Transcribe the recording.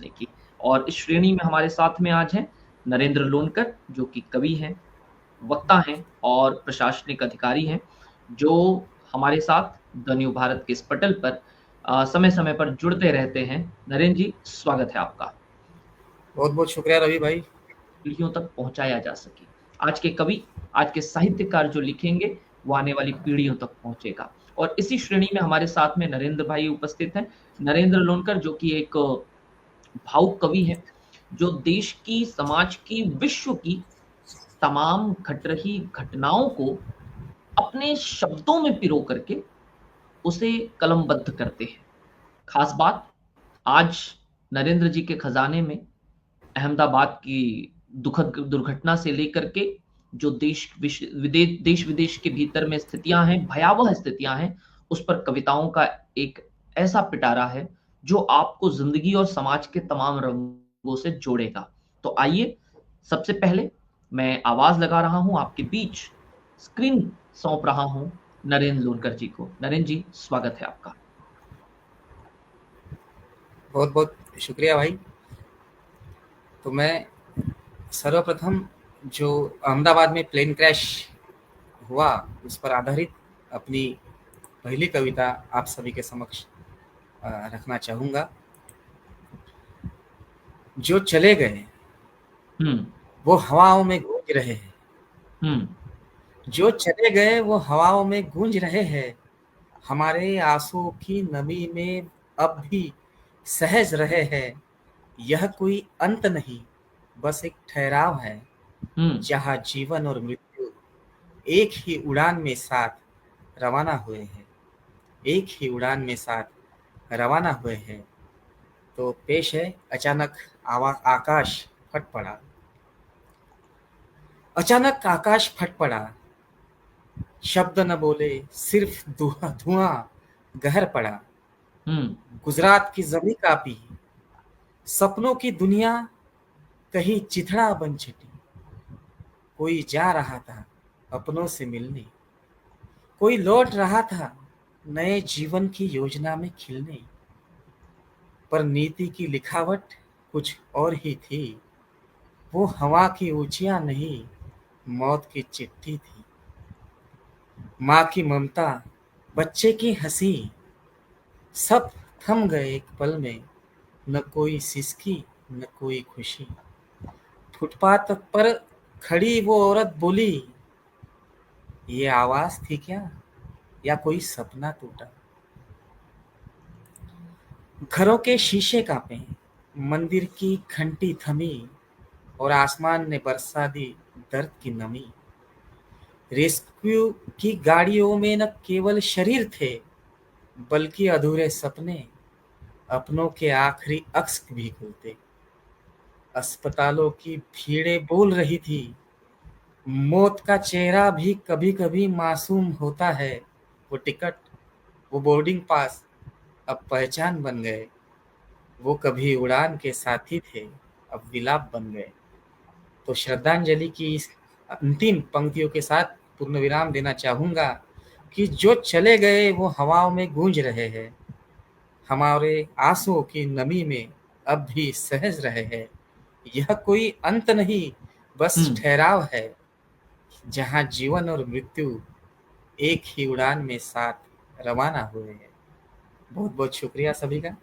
की। और इस श्रेणी में हमारे साथ में आज हैं नरेंद्र लोनकर, जो कि कवि हैं, वक्ता हैं और प्रशासनिक अधिकारी हैं, जो हमारे साथ द न्यू भारत के इस पटल पर समय-समय पर जुड़ते रहते हैं। नरेंद्र जी, स्वागत है आपका। बहुत बहुत शुक्रिया रवि भाई। पीढ़ियों तक पहुँचाया जा सके। आज के कवि, आज के साहित्यकार जो लिखेंगे, वो आने वाली पीढ़ियों तक पहुँचेगा। और इसी श्रेणी में हमारे साथ में नरेंद्र भाई उपस्थित हैं। नरेंद्र लोनकर, जो कि एक भावुक कवि हैं, जो देश की, समाज की, विश्व की तमाम घट रही घटनाओं को अपने शब्दों में पिरो करके उसे कलमबद्ध करते हैं। खास बात, आज नरेंद्र जी के खजाने में अहमदाबाद की दुखद दुर्घटना से लेकर के जो देश-विदेश के भीतर में स्थितियाँ हैं, भयावह स्थितियाँ हैं, उस पर कविताओं का एक ऐसा पिटारा है, जो आपको ज़िंदगी और समाज के तमाम रंगों से जोड़ेगा। तो आइए, सबसे पहले मैं आवाज़ लगा रहा हूँ आपके बीच, स्क्रीन सौंप रहा हूँ नरेंद्र लोनकर जी को। नरेंद्र जी, स्वागत है आपका। बहुत बहुत शुक्रिया भाई। तो मैं सर्वप्रथम जो अहमदाबाद में प्लेन क्रैश हुआ उस पर आधारित अपनी पहली कविता आप सभी के समक्ष रखना चाहूँगा। जो चले गए हुँ, वो हवाओं में गूंज रहे हैं। हुँ, जो चले गए वो हवाओं में गूंज रहे हैं। हमारे आंसुओं की नमी में अब भी सहज रहे हैं। यह कोई अंत नहीं, बस एक ठहराव है, हुँ, जहाँ जीवन और मृत्यु एक ही उड़ान में साथ रवाना हुए हैं। एक ही उड़ान में साथ रवाना हुए हैं। तो पेश है अचानक आकाश फट पड़ा। अचानक आकाश फट पड़ा। शब्द न बोले, सिर्फ धुआं धुआं गहर पड़ा। हुँ, गुजरात की जमी कांपी। सपनों की दुनिया कहीं चिथड़ा बन छिटी। कोई जा रहा था अपनों से मिलने। कोई लौट रहा था नए जीवन की योजना में खिलने। पर नीति की लिखावट कुछ और ही थी। वो हवा की ऊंचियां नहीं, मौत की चिट्ठी थी। माँ की ममता, बच्चे की हंसी, सब थम गए एक पल में। न कोई सिसकी, न कोई खुशी। फुटपाथ पर खड़ी वो औरत बोली, ये आवाज थी क्या, या कोई सपना टूटा। घरों के शीशे कांपे, मंदिर की घंटी थमी, और आसमान ने बरसा दी दर्द की नमी। रेस्क्यू की गाड़ियों में न केवल शरीर थे, बल्कि अधूरे सपने, अपनों के आखिरी अक्स भी खुलते। अस्पतालों की भीड़ें बोल रही थी, मौत का चेहरा भी कभी कभी मासूम होता है। वो टिकट, वो बोर्डिंग पास अब पहचान बन गए। वो कभी उड़ान के साथी थे, अब विलाप बन गए। तो श्रद्धांजलि की इस अंतिम पंक्तियों के साथ पूर्ण विराम देना चाहूंगा कि जो चले गए वो हवाओं में गूंज रहे हैं। हमारे आंसुओं की नमी में अब भी सहज रहे हैं। यह कोई अंत नहीं, बस हुँ। ठहराव है, जहाँ जीवन और मृत्यु एक ही उड़ान में साथ रवाना हुए हैं। बहुत बहुत शुक्रिया सभी का।